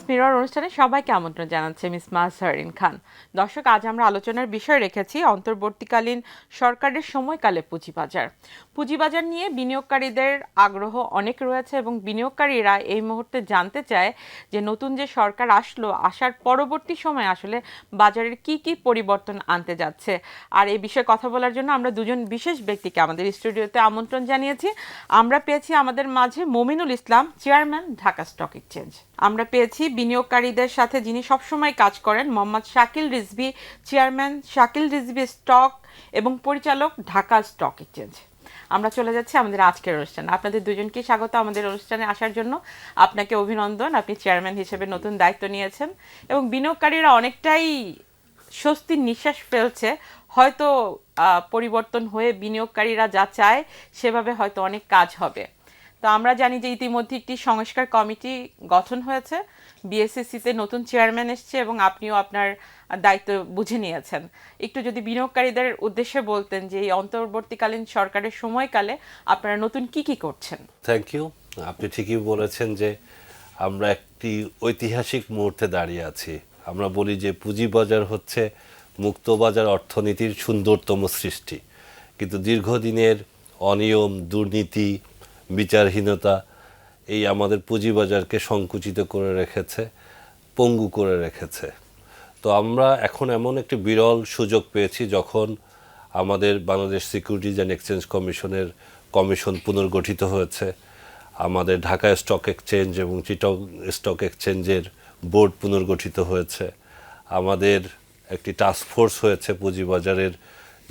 Mirror অনুষ্ঠানে সবাইকে আমন্ত্রণ জানাচ্ছে মিস মাহসারিন খান। দর্শক, আজ আমরা আলোচনার বিষয় রেখেছি অন্তর্বর্তীকালীন সরকারের সময়কালে পুঁজিবাজার। পুঁজিবাজার নিয়ে বিনিয়োগকারীদের আগ্রহ অনেক রয়েছে এবং বিনিয়োগকারীরা এই মুহূর্তে জানতে চায় যে নতুন যে সরকার আসার পরবর্তী সময় আসলে বাজারের কি কি পরিবর্তন আনতে যাচ্ছে। আর এই বিষয়ে কথা বলার জন্য আমরা দুজন বিশেষ ব্যক্তিকে আমাদের স্টুডিওতে আমন্ত্রণ জানিয়েছি। আমরা পেয়েছি আমাদের মাঝে মমিনুল ইসলাম, চেয়ারম্যান, ঢাকা স্টক এক্সচেঞ্জ। আমরা পেয়েছি বিনিয়োগকারীদের সাথে যিনি সবসময় কাজ করেন, মোহাম্মদ শাকিল রিজভী, চেয়ারম্যান, শাকিল রিজভী স্টক এবং পরিচালক, ঢাকা স্টক এক্সচেঞ্জ। আমরা চলে যাচ্ছি আমাদের আজকের অনুষ্ঠানে। আপনাদের দুজনকে স্বাগত আমাদের অনুষ্ঠানে আসার জন্য। আপনাকে অভিনন্দন, আপনি চেয়ারম্যান হিসেবে নতুন দায়িত্ব নিয়েছেন এবং বিনিয়োগকারীরা অনেকটাই স্বস্তির নিঃশ্বাস ফেলছে। হয়তো পরিবর্তন হয়ে বিনিয়োগকারীরা যা চায় সেভাবে হয়তো অনেক কাজ হবে। তো আমরা জানি যে ইতিমধ্যে একটি সংস্কার কমিটি গঠন হয়েছে, বিএসসিসিতে নতুন চেয়ারম্যান এসছে এবং আপনিও আপনার দায়িত্ব বুঝে নিয়েছেন। একটু যদি বিনিয়োগকারীদের উদ্দেশ্যে বলতেন যে এই অন্তর্বর্তীকালীন সরকারের সময়কালে আপনারা নতুন কি কি করছেন। Thank you. আপনি ঠিকই বলেছেন যে আমরা একটি ঐতিহাসিক মুহূর্তে দাঁড়িয়ে আছি। আমরা বলি যে পুঁজিবাজার হচ্ছে মুক্তবাজার অর্থনীতির সুন্দরতম সৃষ্টি, কিন্তু দীর্ঘদিনের অনিয়ম, দুর্নীতি, বিচারহীনতা এই আমাদের পুঁজিবাজারকে সংকুচিত করে রেখেছে, পঙ্গু করে রেখেছে। তো আমরা এখন এমন একটি বিরল সুযোগ পেয়েছি যখন আমাদের Bangladesh securities and exchange commission পুনর্গঠিত হয়েছে, আমাদের ঢাকা স্টক এক্সচেঞ্জ এবং চিটং স্টক এক্সচেঞ্জের বোর্ড পুনর্গঠিত হয়েছে, আমাদের একটি টাস্কফোর্স হয়েছে পুঁজিবাজারের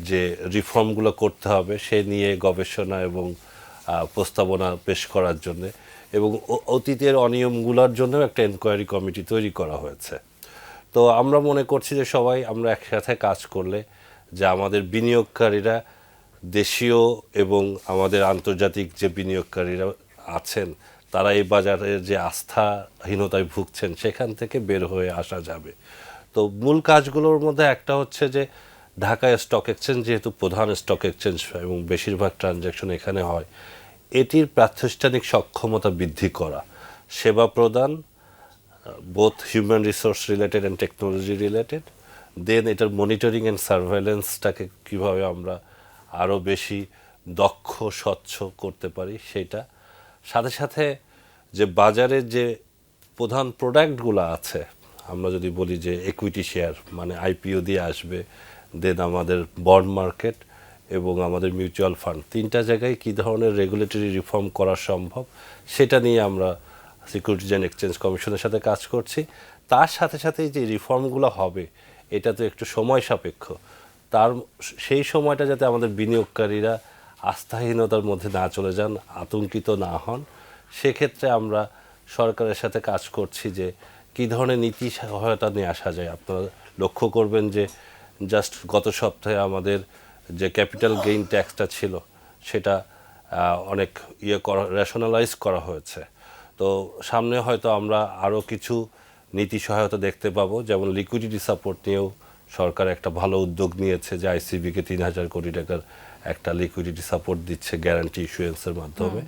যে রিফর্মগুলো করতে হবে সে নিয়ে গবেষণা এবং প্রস্তাবনা পেশ করার জন্য, এবং অতীতের অনিয়মগুলোর জন্য একটা এনকোয়ারি কমিটি তৈরি করা হয়েছে। তো আমরা মনে করছি যে সবাই আমরা একসাথে কাজ করলে যে আমাদের বিনিয়োগকারীরা, দেশীয় এবং আমাদের আন্তর্জাতিক যে বিনিয়োগকারীরা আছেন, তারা এই বাজারের যে আস্থাহীনতায় ভুগছেন সেখান থেকে বের হয়ে আসা যাবে। তো মূল কাজগুলোর মধ্যে একটা হচ্ছে যে ঢাকা স্টক এক্সচেঞ্জ যেহেতু প্রধান স্টক এক্সচেঞ্জ এবং বেশিরভাগ ট্রানজ্যাকশন এখানে হয়, এটির প্রাতিষ্ঠানিক সক্ষমতা বৃদ্ধি করা, সেবা প্রদান, both human resource related and technology related, then এটার মনিটরিং অ্যান্ড সার্ভেলেন্সটাকে কীভাবে আমরা আরও বেশি দক্ষ, স্বচ্ছ করতে পারি সেটা, সাথে সাথে যে বাজারের যে প্রধান প্রোডাক্টগুলো আছে, আমরা যদি বলি যে ইকুইটি শেয়ার মানে আইপিও দিয়ে আসবে, দেন আমাদের বন্ড মার্কেট এবং আমাদের মিউচুয়াল ফান্ড, তিনটা জায়গায় কী ধরনের রেগুলেটরি রিফর্ম করা সম্ভব সেটা নিয়ে আমরা সিকিউরিটিজ অ্যান্ড এক্সচেঞ্জ কমিশনের সাথে কাজ করছি। তার সাথে সাথে যে রিফর্মগুলো হবে এটা তো একটু সময় সাপেক্ষ, সেই সময়টা যাতে আমাদের বিনিয়োগকারীরা আস্থাহীনতার মধ্যে না চলে যান, আতঙ্কিত না হন, সেক্ষেত্রে আমরা সরকারের সাথে কাজ করছি যে কী ধরনের নীতি সহায়তা নিয়ে আসা যায়। আপনারা লক্ষ্য করবেন যে জাস্ট গত সপ্তাহে আমাদের যে ক্যাপিটাল গেইন ট্যাক্সটা ছিল সেটা অনেক রেশনালাইজ করা হয়েছে। তো সামনে হয়তো আমরা আরও কিছু নীতি সহায়তা দেখতে পাবো, যেমন লিকুইডিটি সাপোর্ট নিয়েও সরকার একটা ভালো উদ্যোগ নিয়েছে যে আইসিবিকে ৩,০০০ কোটি টাকার একটা লিকুইডিটি সাপোর্ট দিচ্ছে গ্যারান্টি ইস্যুয়েন্সের মাধ্যমে।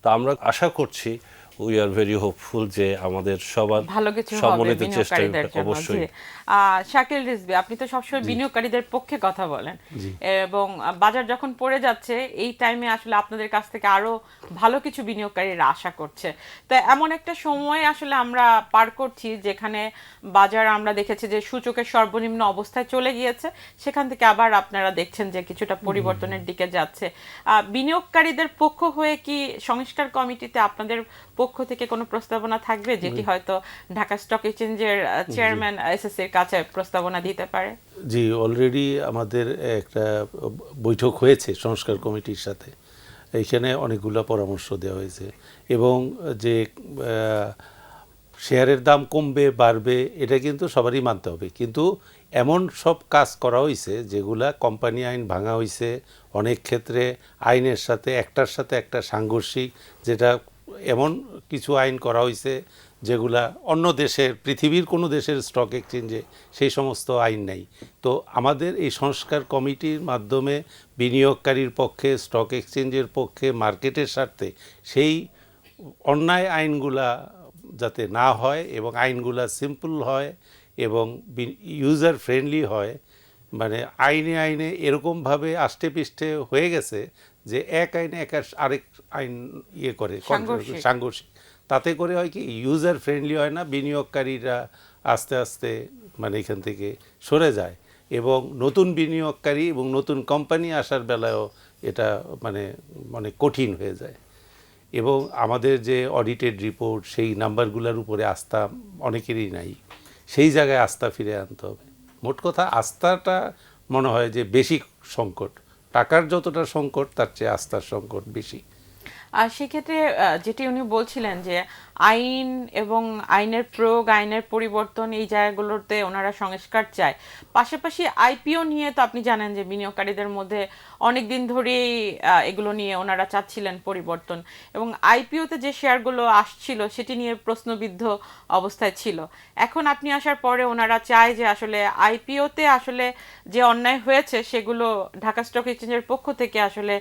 তো আমরা আশা করছি, উই আর ভেরি হোপফুল যে আমাদের সবার ভালো কিছু হবে সমন্বিত চেষ্টা বিনিয়োগকারীদের জন্য। অবশ্যই। শাকিল রিজভী, আপনি তো সবসময় বিনিয়োগকারীদের পক্ষে কথা বলেন এবং বাজার যখন পড়ে যাচ্ছে এই টাইমে আসলে আপনাদের কাছ থেকে আরো ভালো কিছু বিনিয়োগকারীরা আশা করছে। তো এমন একটা সময় আসলে আমরা পার করছি যেখানে বাজার আমরা দেখেছি যে সূচকের সর্বনিম্ন অবস্থায় চলে গিয়েছে, সেখান থেকে আবার আপনারা দেখছেন যে কিছুটা পরিবর্তনের দিকে যাচ্ছে। বিনিয়োগকারীদের পক্ষ হয়ে কি সংস্কার কমিটিতে আপনাদের পক্ষ থেকে কোনো প্রস্তাবনা থাকবে যেটি হয়তো ঢাকা স্টক এক্সচেঞ্জের চেয়ারম্যান এসএসসির কাছে প্রস্তাবনা দিতে পারে? জি, অলরেডি আমাদের একটা বৈঠক হয়েছে সংস্কার কমিটির সাথে, এইখানে অনেকগুলো পরামর্শ দেওয়া হয়েছে এবং যে শেয়ারের দাম কমবে বাড়বে এটা কিন্তু সবারই মানতে হবে, কিন্তু এমন সব কাজ করা হয়েছে যেগুলা কোম্পানি আইন ভাঙা হয়েছে, অনেক ক্ষেত্রে আইনের সাথে একটার সাথে একটা সাংঘর্ষিক, যেটা এমন কিছু আইন করা হয়েছে যেগুলা অন্য দেশের, পৃথিবীর কোনো দেশের স্টক এক্সচেঞ্জে সেই সমস্ত আইন নাই। তো আমাদের এই সংস্কার কমিটির মাধ্যমে বিনিয়োগকারীর পক্ষে, স্টক এক্সচেঞ্জের পক্ষে, মার্কেটের স্বার্থে সেই অন্যায় আইনগুলা যাতে না হয় এবং আইনগুলা সিম্পল হয় এবং ইউজার ফ্রেন্ডলি হয়। মানে আইনে আইনে এরকমভাবে আষ্টে পৃষ্ঠে হয়ে গেছে যে এক আইনে আরেক আইন ইয়ে করে সাংঘর্ষিক। তাতে করে হয় কি ইউজার ফ্রেন্ডলি হয় না, বিনিয়োগকারীরা আস্তে আস্তে মানে এখান থেকে সরে যায় এবং নতুন বিনিয়োগকারী এবং নতুন কোম্পানি আসার বেলায়ও এটা মানে অনেক কঠিন হয়ে যায়। এবং আমাদের যে অডিটেড রিপোর্ট সেই নাম্বারগুলোর উপরে আস্থা অনেকেরই নাই, সেই জায়গায় আস্থা ফিরে আনতে হবে। মোট কথা আস্থাটা মনে হয় যে বেশি সংকট, টাকার যতটা সংকট তার চেয়ে আস্থার সংকট বেশি। আর সেক্ষেত্রে যেটি উনি বলছিলেন যে আইন এবং আইনের প্রয়োগ, আইনের পরিবর্তন, এই জায়গাগুলোতে ওনারা সংস্কার চায়। পাশাপাশি আইপিও নিয়ে তো আপনি জানেন যে বিনিয়োগকারীদের মধ্যে অনেক দিন ধরেই এগুলো নিয়ে ওনারা চাচ্ছিলেন পরিবর্তন, এবং আইপিওতে যে শেয়ারগুলো আসছিল সেটি নিয়ে প্রশ্নবিদ্ধ অবস্থায় ছিল। এখন আপনি আসার পরে ওনারা চায় যে আসলে আইপিওতে আসলে যে অন্যায় হয়েছে সেগুলো ঢাকা স্টক এক্সচেঞ্জের পক্ষ থেকে আসলে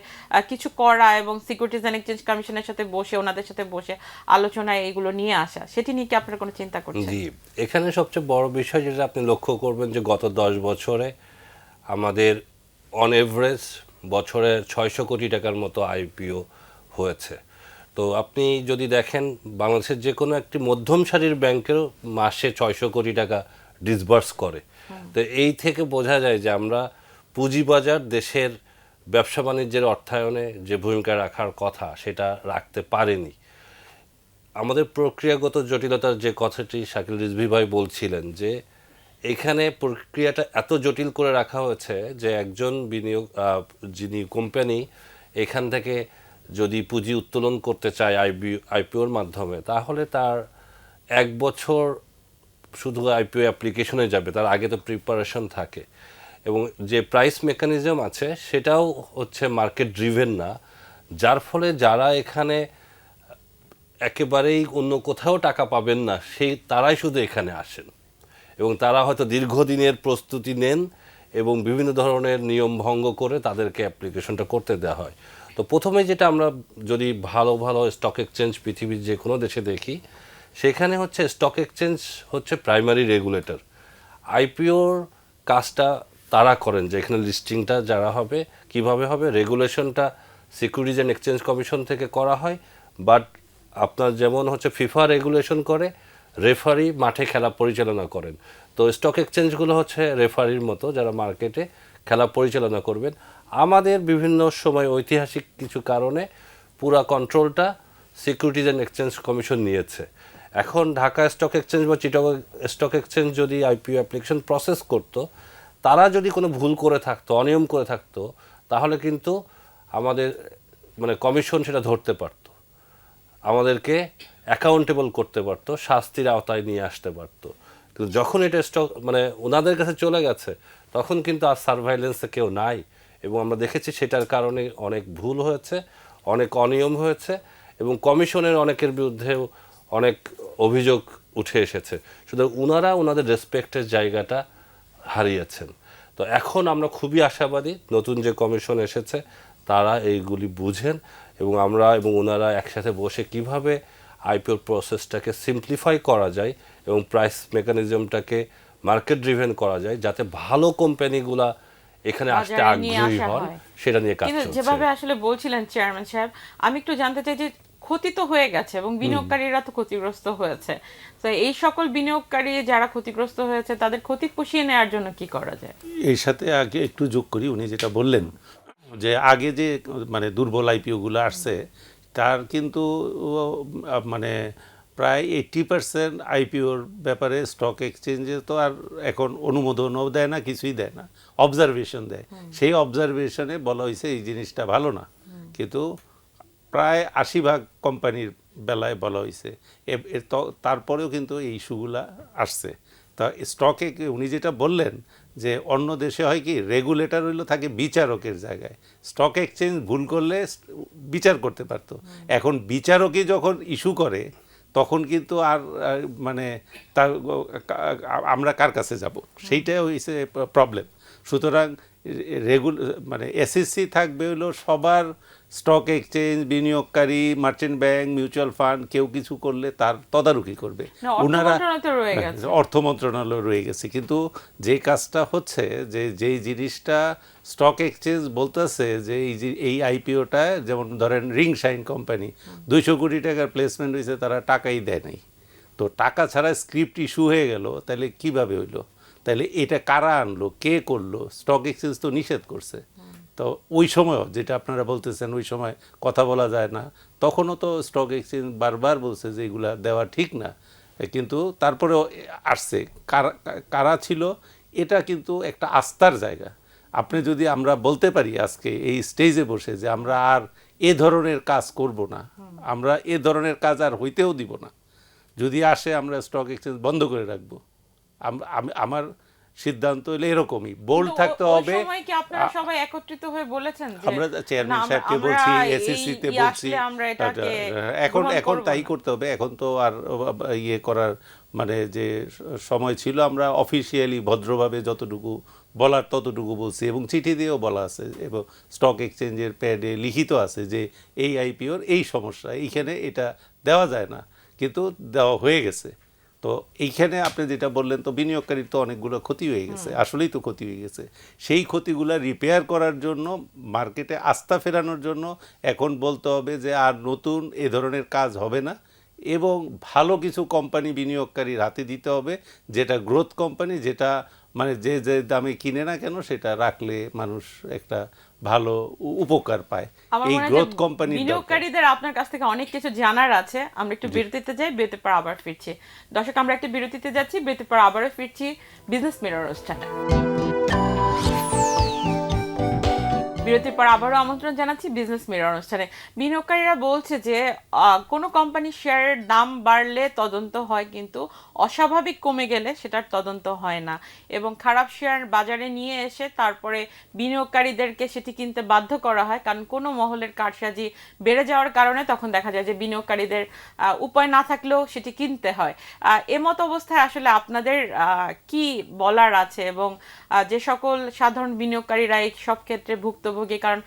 কিছু করা এবং সিকিউরিটিজ অ্যান্ড এক্সচেঞ্জ কমিশনের সাথে বসে, ওনাদের সাথে বসে আলোচনায় এগুলো নিয়ে আসা, সেটি নিয়ে কি আপনারা কোনো চিন্তা করছেন? জি, এখানে সবচেয়ে বড় বিষয় যেটা আপনি লক্ষ্য করবেন যে গত 10 বছরে আমাদের অন এভারেজ বছরে 600 কোটি টাকার মতো আইপিও হয়েছে। তো আপনি যদি দেখেন বাংলাদেশের যে কোনো একটি মধ্যম সারির ব্যাংকেরও মাসে 600 কোটি টাকা ডিসবার্স করে। তো এই থেকে বোঝা যায় যে আমরা পুঁজিবাজার দেশের ব্যবসা বাণিজ্যের অর্থায়নে যে ভূমিকা রাখার কথা সেটা রাখতে পারেনি। আমাদের প্রক্রিয়াগত জটিলতার যে কথাটি শাকিল রিজভী ভাই বলছিলেন যে এখানে প্রক্রিয়াটা এত জটিল করে রাখা হয়েছে যে একজন যিনি কোম্পানি এখান থেকে যদি পুঁজি উত্তোলন করতে চায় আইপিওর মাধ্যমে, তাহলে তার 1 বছর শুধু আইপিও অ্যাপ্লিকেশনে যাবে, তার আগে তো প্রিপারেশন থাকে। এবং যে প্রাইস মেকানিজম আছে সেটাও হচ্ছে মার্কেট ড্রিভেন না, যার ফলে যারা এখানে একেবারেই অন্য কোথাও টাকা পাবেন না তারাই শুধু এখানে আসেন এবং তারা হয়তো দীর্ঘদিনের প্রস্তুতি নেন এবং বিভিন্ন ধরনের নিয়ম ভঙ্গ করে তাদেরকে অ্যাপ্লিকেশনটা করতে দেওয়া হয়। তো প্রথমে যেটা আমরা যদি ভালো ভালো স্টক এক্সচেঞ্জ পৃথিবীর যে কোনো দেশে দেখি, সেখানে হচ্ছে স্টক এক্সচেঞ্জ হচ্ছে প্রাইমারি রেগুলেটর। আইপিওর কাজটা তারা করেন যে এখানে লিস্টিংটা যারা হবে কিভাবে হবে, রেগুলেশনটা সিকিউরিটিজ অ্যান্ড এক্সচেঞ্জ কমিশন থেকে করা হয়। বাট আপনার যেমন হচ্ছে ফিফা রেগুলেশন করে, রেফারি মাঠে খেলা পরিচালনা করেন। তো স্টক এক্সচেঞ্জগুলো হচ্ছে রেফারির মতো যারা মার্কেটে খেলা পরিচালনা করবেন। আমাদের বিভিন্ন সময় ঐতিহাসিক কিছু কারণে পুরা কন্ট্রোলটা সিকিউরিটিজ অ্যান্ড এক্সচেঞ্জ কমিশন নিয়েছে। এখন ঢাকা স্টক এক্সচেঞ্জ বা চিটাগং স্টক এক্সচেঞ্জ যদি আইপিও অ্যাপ্লিকেশন প্রসেস করতো, তারা যদি কোনো ভুল করে থাকতো, অনিয়ম করে থাকতো, তাহলে কিন্তু আমাদের মানে কমিশন সেটা ধরতে পারত, আমাদেরকে অ্যাকাউন্টেবল করতে পারতো, শাস্তির আওতায় নিয়ে আসতে পারতো। কিন্তু যখন এটা স্টক মানে ওনাদের কাছে চলে গেছে, তখন কিন্তু আর সার্ভাইলেন্সে কেউ নাই এবং আমরা দেখেছি সেটার কারণে অনেক ভুল হয়েছে, অনেক অনিয়ম হয়েছে এবং কমিশনের অনেকের বিরুদ্ধেও অনেক অভিযোগ উঠে এসেছে। শুধু ওনাদের রেসপেক্টের জায়গাটা হারিয়েছেন। তো এখন আমরা খুবই আশাবাদী নতুন যে কমিশন এসেছে তারা এইগুলি বুঝেন এবং আমরা এবং ওনারা একসাথে বসে কিভাবে আইপিওর প্রসেসটাকে সিম্পলিফাই করা যায় এবং প্রাইস মেকানিজমটাকে মার্কেট ড্রিভেন করা যায়, যাতে ভালো কোম্পানিগুলা এখানে আসতে আগ্রহী হন, সেটা নিয়ে কাজ চলছে। যেভাবে আসলে বলছিলেন চেয়ারম্যান সাহেব, আমি একটু জানতে চাই যে ক্ষতি তো হয়ে গেছে এবং বিনিয়োগকারীরা তো ক্ষতিগ্রস্ত হয়েছে, তো এই সকল বিনিয়োগকারী যারা ক্ষতিগ্রস্ত হয়েছে তাদের ক্ষতি পুষিয়ে নেওয়ার জন্য কি করা যায়? এর সাথে আগে একটু যোগ করি, উনি যেটা বললেন যে আগে যে মানে দুর্বল আইপিওগুলো আসছে তার কিন্তু মানে প্রায় 80% আইপিওর ব্যাপারে স্টক এক্সচেঞ্জে তো আর এখন অনুমোদনও দেয় না, কিছুই দেয় না, অবজারভেশন দেয়। সেই অবজারভেশনে বলা হয়েছে এই জিনিসটা ভালো না, কিন্তু প্রায় 80% কোম্পানির বেলায় বলা হয়েছে। তারপরেও কিন্তু এই ইস্যুগুলা আসছে। তা স্টকে উনি যেটা বললেন যে অন্য দেশে হয় কি রেগুলেটর হইলো থাকে বিচারকের জায়গায়, স্টক এক্সচেঞ্জ ভুল করলে বিচার করতে পারতো। এখন বিচারকই যখন ইস্যু করে তখন কিন্তু আর মানে তার আমরা কার কাছে যাব, সেইটাই হয়েছে প্রবলেম। সুতরাং মানে এসএসসি থাকবে হলো সবার স্টক এক্সচেঞ্জ, বিনিয়োগকারী, মার্চেন্ট ব্যাংক, মিউচুয়াল ফান্ড কেউ কিছু করলে তার তদারকি করবে। না, অর্থ মন্ত্রণালয় তো রয়ে গেছে। অর্থ মন্ত্রণালয় রয়ে গেছে, কিন্তু যে কাজটা হচ্ছে যে যেই জিনিসটা স্টক এক্সচেঞ্জ বলতেছে যে এই আইপিওটা, যেমন ধরেন রিং শাইন কোম্পানি 200 কোটি টাকার প্লেসমেন্ট হয়েছে, তারা টাকাই দেয় নাই। তো টাকা ছাড়া স্ক্রিপ্ট ইস্যু হয়ে গেল, তাহলে কিভাবে হইলো? তাহলে এটা কারা আনলো, কে করলো? স্টক এক্সচেঞ্জ তো নিষেধ করছে। তো ওই সময় যেটা আপনারা বলতেছেন ওই সময় কথা বলা যায় না, তখনও তো স্টক এক্সচেঞ্জ বারবার বলছে যে এগুলা দেওয়া ঠিক না, কিন্তু তারপরেও আসছে। কারা ছিল, এটা কিন্তু একটা আস্থার জায়গা। আপনি যদি আমরা বলতে পারি আজকে এই স্টেজে বসে যে আমরা আর এ ধরনের কাজ করব না, আমরা এ ধরনের কাজ আর হইতেও দিব না, যদি আসে আমরা স্টক এক্সচেঞ্জ বন্ধ করে রাখবো। আমার সিদ্ধান্ত হলো এরকমই, বোল্ড থাকতে হবে। ওই সময় কি আপনারা সবাই একত্রিত হয়ে বলেছেন যে আমরা চেয়ারম্যান না, সাহেবকে আমরা বলছি, এই এসএসসি তে বলছি, আমরা এটাকে এখন গ্রহণ এখন করব তাই না। করতে হবে। এখন তো আর ইয়ে করার মানে যে সময় ছিল, আমরা অফিসিয়ালি ভদ্রভাবে যতটুকু বলার ততটুকু বলছি, এবং চিঠি দিয়েও বলা আছে, এবং স্টক এক্সচেঞ্জের প্যাডে লিখিত আছে যে এই আইপিওর এই সমস্যা, এইখানে এটা দেওয়া যায় না, কিন্তু দেওয়া হয়ে গেছে। তো এইখানে আপনি যেটা বললেন, তো বিনিয়োগকারীর তো অনেকগুলো ক্ষতি হয়ে গেছে, আসলেই তো ক্ষতি হয়ে গেছে। সেই ক্ষতিগুলো রিপেয়ার করার জন্য, মার্কেটে আস্থা ফেরানোর জন্য এখন বলতে হবে যে আর নতুন এ ধরনের কাজ হবে না, এবং ভালো কিছু কোম্পানি বিনিয়োগকারীর হাতে দিতে হবে, যেটা গ্রোথ কোম্পানি, যেটা মানে যে যে দামে কিনে না কেন সেটা রাখলে মানুষ একটা ভালো উপকার পায়। আমার এই মনে হয় গ্রোথ যে কোম্পানি বিনিয়োগকারীদের আপনার কাছ থেকে অনেক কিছু জানার আছে। আমরা একটু বিরতিতে যাই, বিরতির পর আবার ফিরছি। দর্শক, আমরা একটা বিরতিতে যাচ্ছি, বিরতির পর আবারও ফিরছি বিজনেস মিরর অনুষ্ঠানে। বিরতির পর আবারও আমন্ত্রণ জানাচ্ছি বিজনেস মিরর অনুষ্ঠানে। বিনিয়োগকারীরা বলছে যে কোনো কোম্পানির শেয়ারের দাম বাড়লে তদন্ত হয়, কিন্তু অস্বাভাবিক কমে গেলে সেটার তদন্ত হয় না, এবং খারাপ শেয়ার বাজারে নিয়ে এসে তারপরে বিনিয়োগকারীদেরকে সেটি কিনতে বাধ্য করা হয়, কারণ কোনো মহলের কারসাজি বেড়ে যাওয়ার কারণে তখন দেখা যায় যে বিনিয়োগকারীদের উপায় না থাকলেও সেটি কিনতে হয়। এমত অবস্থায় আসলে আপনাদের কি বলার আছে, এবং যে সকল সাধারণ বিনিয়োগকারীরা এই সব ক্ষেত্রে ভুক্তভোগী, কারণ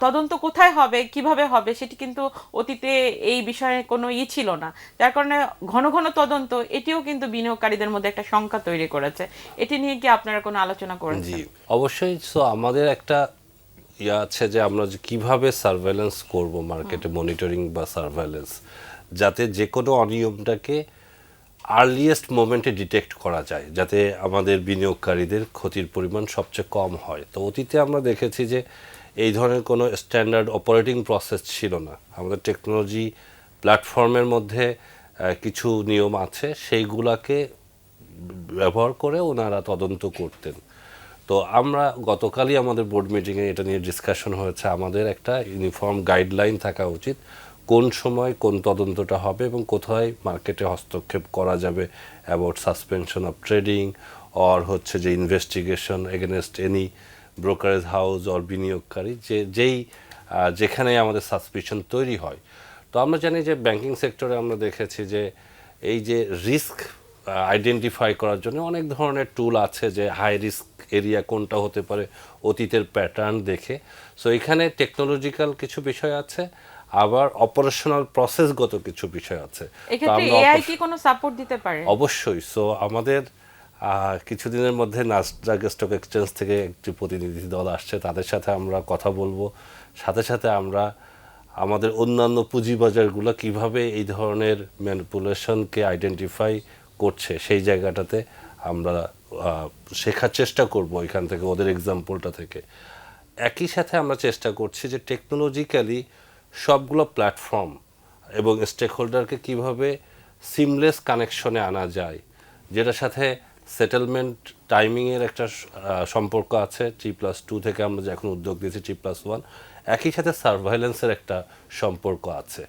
তদন্ত কোথায় হবে, কিভাবে হবে, সেটি কিন্তু অতীতে এই বিষয়ে কোনো ছিল না, যার কারণে ঘন ঘন তদন্ত, এটিও কিন্তু বিনিয়োগকারীদের মধ্যে একটা শঙ্কা তৈরি করেছে। এটি নিয়ে কি আপনারা কোনো আলোচনা করেছেন? জি, অবশ্যই। সো আমাদের একটা আছে যে আমরা যে কিভাবে সার্ভেলেন্স করব, মার্কেটে মনিটরিং বা সার্ভেলেন্স, যাতে যে কোনো অনিয়মটাকে আর্লিয়েস্ট মোমেন্টে ডিটেক্ট করা যায়, যাতে আমাদের বিনিয়োগকারীদের ক্ষতির পরিমাণ সবচেয়ে কম হয়। তো অতীতে আমরা দেখেছি যে এই ধরনের কোনো স্ট্যান্ডার্ড অপারেটিং প্রসেস ছিল না। আমাদের টেকনোলজি প্ল্যাটফর্মের মধ্যে কিছু নিয়ম আছে, সেইগুলাকে ব্যবহার করে ওনারা তদন্ত করতেন। তো আমরা গতকালই আমাদের বোর্ড মিটিংয়ে এটা নিয়ে ডিসকাশন হয়েছে, আমাদের একটা ইউনিফর্ম গাইডলাইন থাকা উচিত কোন সময় কোন তদন্তটা হবে এবং কোথায় মার্কেটে হস্তক্ষেপ করা যাবে, about suspension of trading or হচ্ছে যে investigation against any brokerage house or বিনিয়োগকারী, যেখানে আমাদের সাসপিশন তৈরি হয়। তো আমরা জানি যে ব্যাংকিং সেক্টরে আমরা দেখেছি যে এই যে রিস্ক আইডেন্টিফাই করার জন্য অনেক ধরনের টুল আছে, যে হাই রিস্ক এরিয়া কোনটা হতে পারে অতীতের প্যাটার্ন দেখে। সো এখানে টেকনোলজিক্যাল কিছু বিষয় আছে, আবার অপারেশনাল প্রসেসগত কিছু বিষয় আছে। এক্ষেত্রে এআই কি কোনো সাপোর্ট দিতে পারে? অবশ্যই। সো আমাদের কিছুদিনের মধ্যে নাসডাক স্টক এক্সচেঞ্জ থেকে একটি প্রতিনিধি দল আসছে, তাদের সাথে আমরা কথা বলবো। সাথে সাথে আমরা আমাদের অন্যান্য পুঁজিবাজারগুলো কিভাবে এই ধরনের ম্যানিপুলেশনকে আইডেন্টিফাই করছে সেই জায়গাটাতে আমরা শেখার চেষ্টা করব এখান থেকে, ওদের এক্সাম্পলটা থেকে। একই সাথে আমরা চেষ্টা করছি যে টেকনোলজিক্যালি সবগুলো প্ল্যাটফর্ম এবং স্টেক হোল্ডারকে কীভাবে সিমলেস কানেকশনে আনা যায়, যেটার সাথে সেটেলমেন্ট টাইমিংয়ের একটা সম্পর্ক আছে। 3+2 থেকে আমরা যে এখন উদ্যোগ দিয়েছি 3+1, একই সাথে সার্ভাইলেন্সের একটা সম্পর্ক আছে।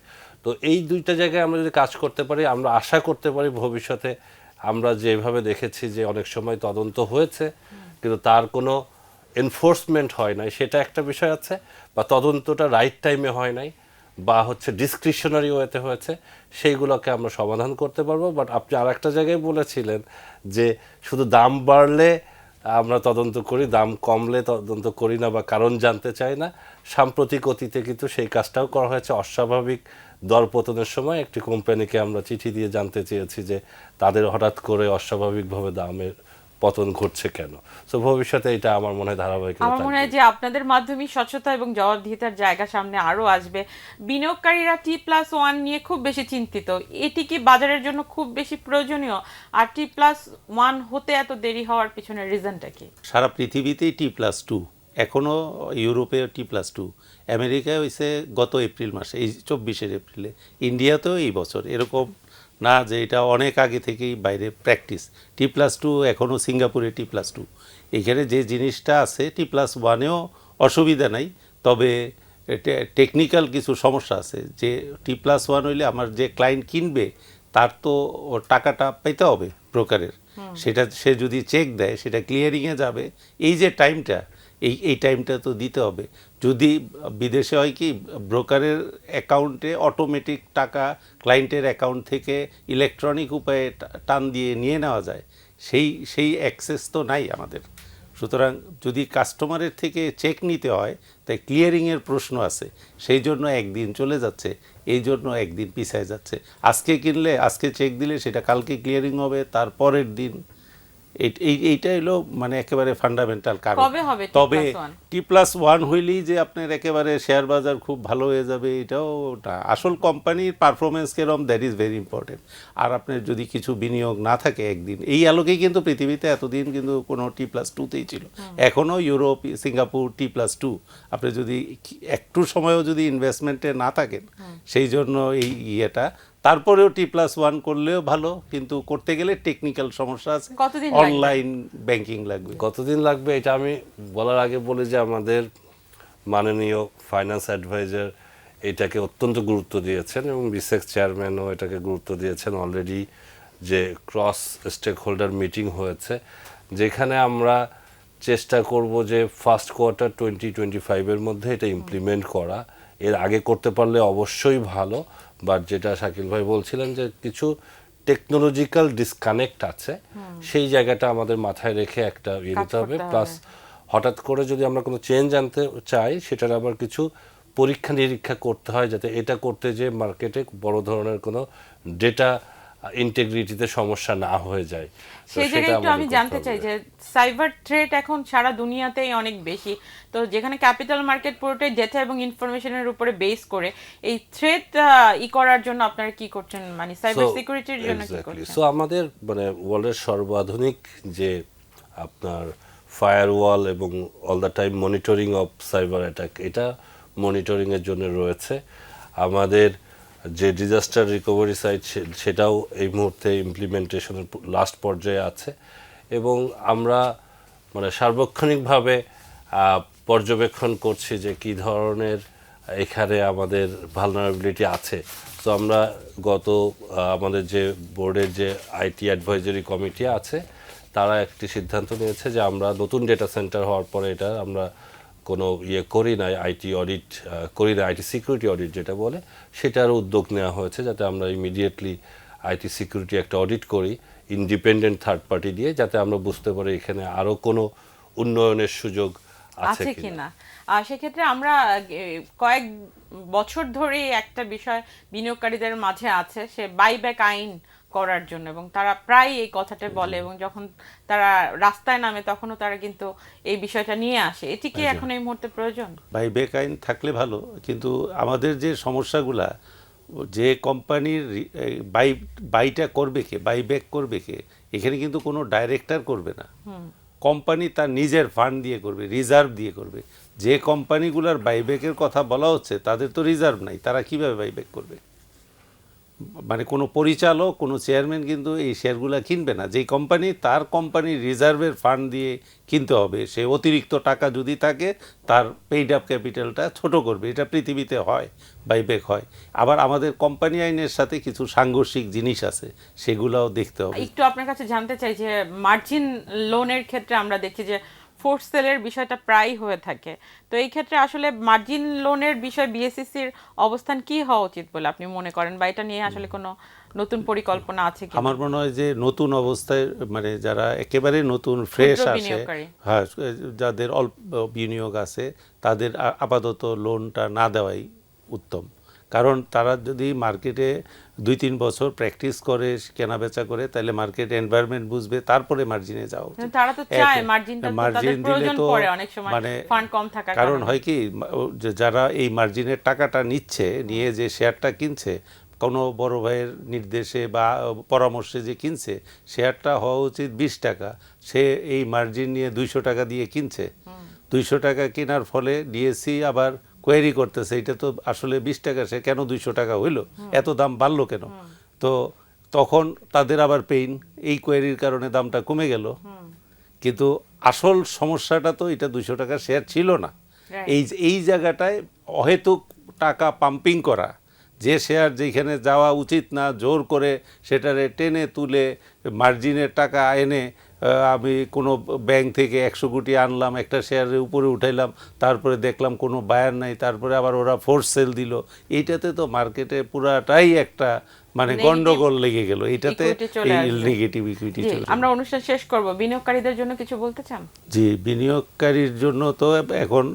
তো এই দুইটা জায়গায় আমরা যদি কাজ করতে পারি, আমরা আশা করতে পারি ভবিষ্যতে আমরা যেভাবে দেখেছি যে অনেক সময় তদন্ত হয়েছে কিন্তু তার কোনো এনফোর্সমেন্ট হয় নাই, সেটা একটা বিষয় আছে, বা তদন্তটা রাইট টাইমে হয় নাই, বা হচ্ছে ডিসক্রিশনারি ওয়েতে হয়েছে, সেইগুলোকে আমরা সমাধান করতে পারবো। বাট আপনি আর একটা জায়গায় বলেছিলেন যে শুধু দাম বাড়লে আমরা তদন্ত করি, দাম কমলে তদন্ত করি না বা কারণ জানতে চাই না। সাম্প্রতিক অতীতে কিন্তু সেই কাজটাও করা হয়েছে। অস্বাভাবিক দরপতনের সময় একটি কোম্পানিকে আমরা চিঠি দিয়ে জানতে চেয়েছি যে তাদের হঠাৎ করে অস্বাভাবিকভাবে দামের পতন ঘটছে কেন। তো ভবিষ্যতে এটা আমার মনে হয় ধারাবাহিকতা আমার মনে হয় যে আপনাদের মাধ্যমে স্বচ্ছতা এবং জবাবদিহিতার জায়গা সামনে আরো আসবে। বিনিয়োগকারীরা T+1 নিয়ে খুব বেশি চিন্তিত, এটি কি বাজারের জন্য খুব বেশি প্রয়োজনীয়? আর T+1 হতে এত দেরি হওয়ার পিছনে রিজনটা কি? সারা পৃথিবীতেই T+2, এখনও ইউরোপে T+2, আমেরিকায় হয়েছে গত এপ্রিল মাসে, এই 24 এপ্রিলে, ইন্ডিয়াতেও এই বছর। এরকম না যে এটা অনেক আগে থেকেই বাইরে প্র্যাকটিস। T+2 এখনও সিঙ্গাপুরে T+2। এখানে যে জিনিসটা আছে T+1-এও অসুবিধা নাই, তবে টেকনিক্যাল কিছু সমস্যা আছে। যে T+1 হইলে আমার যে ক্লায়েন্ট কিনবে তার তো ওর টাকাটা পেতে হবে ব্রোকারের, সেটা সে যদি চেক দেয় সেটা ক্লিয়ারিংয়ে যাবে, এই যে টাইমটা, এই টাইমটা তো দিতে হবে। যদি বিদেশে হয় কি, ব্রোকারের অ্যাকাউন্টে অটোমেটিক টাকা ক্লায়েন্টের অ্যাকাউন্ট থেকে ইলেকট্রনিক উপায়ে টান দিয়ে নিয়ে নেওয়া যায়, সেই অ্যাক্সেস তো নাই আমাদের। সুতরাং যদি কাস্টমারের থেকে চেক নিতে হয় তাই ক্লিয়ারিংয়ের প্রশ্ন আছে, সেই জন্য একদিন চলে যাচ্ছে, এই জন্য একদিন পিছায় যাচ্ছে। আজকে কিনলে আজকে চেক দিলে সেটা কালকে ক্লিয়ারিং হবে, তারপরের দিন। এইটা হলো মানে একেবারে ফান্ডামেন্টাল কারণ। কবে হবে তবে T+1? T+1 হইলেই যে আপনার একেবারে শেয়ার বাজার খুব ভালো হয়ে যাবে এটাও না। আসল কোম্পানির পারফরমেন্স কেরম, দ্যাট ইজ ভেরি ইম্পর্টেন্ট। আর আপনার যদি কিছু বিনিয়োগ না থাকে একদিন, এই আলোকেই কিন্তু পৃথিবীতে এতদিন কিন্তু কোনো T+2তেই ছিল। এখনও ইউরোপ, সিঙ্গাপুর T+2। আপনি যদি একটু সময়ও যদি ইনভেস্টমেন্টে না থাকেন, সেই জন্য এই ইয়েটা, তারপরেও T+1 করলেও ভালো, কিন্তু করতে গেলে টেকনিক্যাল সমস্যা আছে, কতদিন লাগবে? অনলাইন ব্যাংকিং লাগবে। কতদিন লাগবে এটা আমি বলার আগে বলি যে আমাদের মাননীয় ফাইন্যান্স অ্যাডভাইজার এটাকে অত্যন্ত গুরুত্ব দিয়েছেন এবং বিসেক্স চেয়ারম্যানও এটাকে গুরুত্ব দিয়েছেন। অলরেডি যে ক্রস স্টেক হোল্ডার মিটিং হয়েছে, যেখানে আমরা চেষ্টা করব যে ফার্স্ট কোয়ার্টার 2025-এর মধ্যে এটা ইমপ্লিমেন্ট করা। এর আগে করতে পারলে অবশ্যই ভালো, বাট যেটা শাকিল ভাই বলছিলেন যে কিছু টেকনোলজিক্যাল ডিসকানেক্ট আছে, সেই জায়গাটা আমাদের মাথায় রেখে একটা ইয়ে নিতে হবে। প্লাস হঠাৎ করে যদি আমরা কোনো চেঞ্জ আনতে চাই, সেটার আবার কিছু পরীক্ষা নিরীক্ষা করতে হয়, যাতে এটা করতে যে মার্কেটে বড় ধরনের কোনো ডেটা ইন্টিগ্রিটিতে সমস্যা না হয়ে যায়। সেই জায়গায় একটু আমি জানতে চাই যে সাইবার থ্রেট এখন সারা দুনিয়াতেই অনেক বেশি, তো যেখানে ক্যাপিটাল মার্কেট পুরোটাই ডেটা এবং ইনফরমেশনের উপরে বেস করে, এই থ্রেট করার জন্য আপনারা কি করছেন, মানে সাইবার সিকিউরিটির জন্য কি করছেন? সো আমাদের মানে ওয়ার্ল্ডের সর্বাধুনিক যে আপনার ফায়ারওয়াল এবং all the time monitoring of cyber attack, এটা মনিটরিংয়ের জন্য রয়েছে। আমাদের যে ডিজাস্টার রিকভারি সাইট, সেটাও এই মুহূর্তে ইমপ্লিমেন্টেশনের লাস্ট পর্যায়ে আছে এবং আমরা মানে সার্বক্ষণিকভাবে পর্যবেক্ষণ করছি যে কী ধরনের এখানে আমাদের ভালনারেবিলিটি আছে। তো আমরা আমাদের যে বোর্ডের যে আইটি অ্যাডভাইজারি কমিটি আছে, তারা একটি সিদ্ধান্ত নিয়েছে যে আমরা নতুন ডেটা সেন্টার হওয়ার পরে এটা আমরা কোনো করি না, আইটি অডিট করি না, আইটি সিকিউরিটি অডিট যেটা বলে, সেটার উদ্যোগ নেওয়া হয়েছে, যাতে আমরা ইমিডিয়েটলি আইটি সিকিউরিটি একটা অডিট করি ইন্ডিপেন্ডেন্ট থার্ড পার্টি দিয়ে, যাতে আমরা বুঝতে পারি এখানে আরও কোনো উন্নয়নের সুযোগ আছে কিনা। সেক্ষেত্রে আমরা কয়েক বছর ধরে একটা বিষয় বিনিয়োগকারীদের মাঝে আছে, সে বাইব্যাক আইন করার জন্য, এবং তারা প্রায় এই কথাটা বলে, এবং যখন তারা রাস্তায় নামে তখনও তারা কিন্তু এই বিষয়টা নিয়ে আসে। এটি কি এখন এই মুহূর্তে প্রয়োজন? বাইব্যাক আইন থাকলে ভালো, কিন্তু আমাদের যে সমস্যাগুলা, যে কোম্পানির বাইটা করবে কে, বাইব্যাক করবে কে, এখানে কিন্তু কোনো ডাইরেক্টর করবে না, কোম্পানি তার নিজের ফান্ড দিয়ে করবে, রিজার্ভ দিয়ে করবে। যে কোম্পানিগুলোর বাইব্যাকের কথা বলা হচ্ছে তাদের তো রিজার্ভ নাই, তারা কিভাবে বাইব্যাক করবে? মানে কোনো পরিচালক, কোনো চেয়ারম্যান কিন্তু এই শেয়ারগুলো কিনবে না। যেই কোম্পানি, তার কোম্পানির রিজার্ভের ফান্ড দিয়ে কিনতে হবে। সে অতিরিক্ত টাকা যদি থাকে, তার পেইড আপ ক্যাপিটালটা ছোট করবে। এটা পৃথিবীতে হয়, বাইব্যাক হয়। আবার আমাদের কোম্পানি আইনের সাথে কিছু সাংঘর্ষিক জিনিস আছে, সেগুলোও দেখতে হবে। একটু আপনার কাছে জানতে চাই যে মার্জিন লোনের ক্ষেত্রে আমরা দেখি যে ফোর্স সেলের বিষয়টা প্রায়ই হয়ে থাকে, তো এই ক্ষেত্রে আসলে মার্জিন লোনের বিষয় বিএসইসির অবস্থান কি হওয়া উচিত বলে আপনি মনে করেন, বা এটা নিয়ে আসলে কোনো নতুন পরিকল্পনা আছে কি? আমার মনে হয় যে নতুন অবস্থায় মানে যারা একেবারে নতুন ফ্রেশ ক্ষুদ্র আসে, বিনিয়োগকারী। হ্যাঁ, যাদের অল্প বিনিয়োগ আছে তাদের আপাতত লোনটা না দেওয়াই উত্তম। কারণ তারা যদি মার্কেটে 2-3 বছর প্র্যাকটিস করে কেনাবেচা করে তাহলে মার্কেট এনভায়রনমেন্ট বুঝবে, তারপরে মার্জিনে যাওয়া উচিত। তারা তো চায় মার্জিনটা, তো তাদের মার্জিন দিলে প্রয়োজন তো পড়ে অনেক সময় মানে ফান্ড কম থাকার কারণ কারণে। হয় কি যে যারা এই মার্জিনের টাকাটা নিচ্ছে, নিয়ে যে শেয়ারটা কিনছে কোনো বড় ভাইয়ের নির্দেশে বা পরামর্শে যে কিনছে, শেয়ারটা হওয়া উচিত 20 টাকা, সে এই মার্জিন নিয়ে 200 টাকা দিয়ে কিনছে। 200 টাকা কেনার ফলে ডিএসসি আবার কোয়েরি করতেছে এটা তো আসলে 20 টাকা, সে কেন 200 টাকা হইলো, এত দাম বাড়লো কেন? তো তখন তাদের আবার পেইন, এই কোয়েরির কারণে দামটা কমে গেল। কিন্তু আসল সমস্যাটা তো এটা 200 টাকার শেয়ার ছিল না। এই জায়গাটায় অহেতুক টাকা পাম্পিং করা, যে শেয়ার যেখানে যাওয়া উচিত না জোর করে সেটারে টেনে তুলে মার্জিনের টাকা এনে আমি কোনো ব্যাংক থেকে 100 কোটি আনলাম, একটা শেয়ারের উপরে উঠাইলাম, তারপরে দেখলাম কোনো বায়ার নাই, তারপরে আবার ওরা ফোর্স সেল দিল। এইটাতে তো মার্কেটে পুরাটাই একটা মানে গন্ডগোল লেগে গেল, এইটাতে নেগেটিভ ইকুইটি চলে। আমরা অনুষ্ঠান শেষ করব, বিনিয়োগকারীদের জন্য কিছু বলতে চান? জি, বিনিয়োগকারীর জন্য তো এখন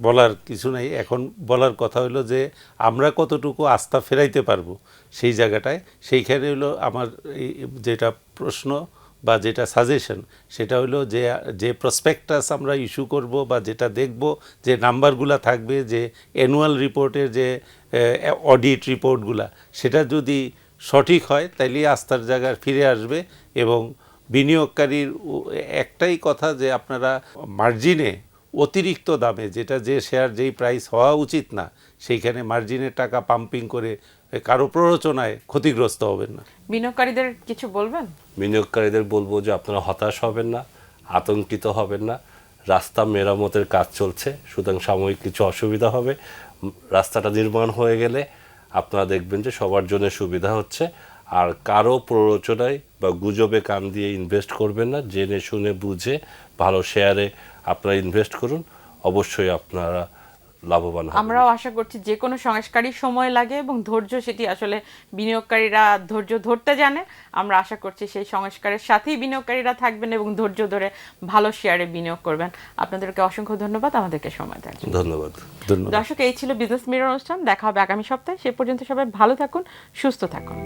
বলার কিছু নাই। এখন বলার কথা হলো যে আমরা কতটুকু আস্থা ফেরাইতে পারবো সেই জায়গাটায়, সেইখানে হলো আমার যেটা প্রশ্ন বা যেটা সাজেশন, সেটা হলো যে যে প্রসপেক্টাস আমরা ইস্যু করব বা যেটা দেখব, যে নাম্বারগুলা থাকবে, যে অ্যানুয়াল রিপোর্টের যে অডিট রিপোর্টগুলা, সেটা যদি সঠিক হয় তাইলে আস্থার জায়গায় ফিরে আসবে। এবং বিনিয়োগকারীর একটাই কথা যে আপনারা মার্জিনে অতিরিক্ত দামে, যেটা যে শেয়ার যেই প্রাইস হওয়া উচিত না, সেইখানে মার্জিনের টাকা পাম্পিং করে কারো প্ররোচনায় ক্ষতিগ্রস্ত হবেন না। বিনিয়োগকারীদের কিছু বলবেন? বিনিয়োগকারীদের বলবো যে আপনারা হতাশ হবেন না, আতঙ্কিত হবেন না। রাস্তা মেরামতের কাজ চলছে, সুতরাং সাময়িক কিছু অসুবিধা হবে। রাস্তাটা নির্মাণ হয়ে গেলে আপনারা দেখবেন যে সবার জন্য সুবিধা হচ্ছে। আর কারো প্ররোচনায় বা গুজবে কান দিয়ে ইনভেস্ট করবেন না, জেনে শুনে বুঝে ভালো শেয়ারে আপনারা ইনভেস্ট করুন, অবশ্যই আপনারা লাভবান হবেন। আমরাও আশা করছি যে কোনো সংস্কারই সময় লাগে এবং ধৈর্য, সেটি আসলে বিনিয়োগকারীরা ধৈর্য ধরতে জানে। আমরা আশা করছি সেই সংস্কারের সাথেই বিনিয়োগকারীরা থাকবেন এবং ধৈর্য ধরে ভালো শেয়ারে বিনিয়োগ করবেন। আপনাদেরকে অসংখ্য ধন্যবাদ আমাদেরকে সময় দেওয়ার জন্য। ধন্যবাদ। দর্শক, এই ছিল বিজনেস মিরর অনুষ্ঠান। দেখা হবে আগামী সপ্তাহে। সে পর্যন্ত সবাই ভালো থাকুন, সুস্থ থাকুন।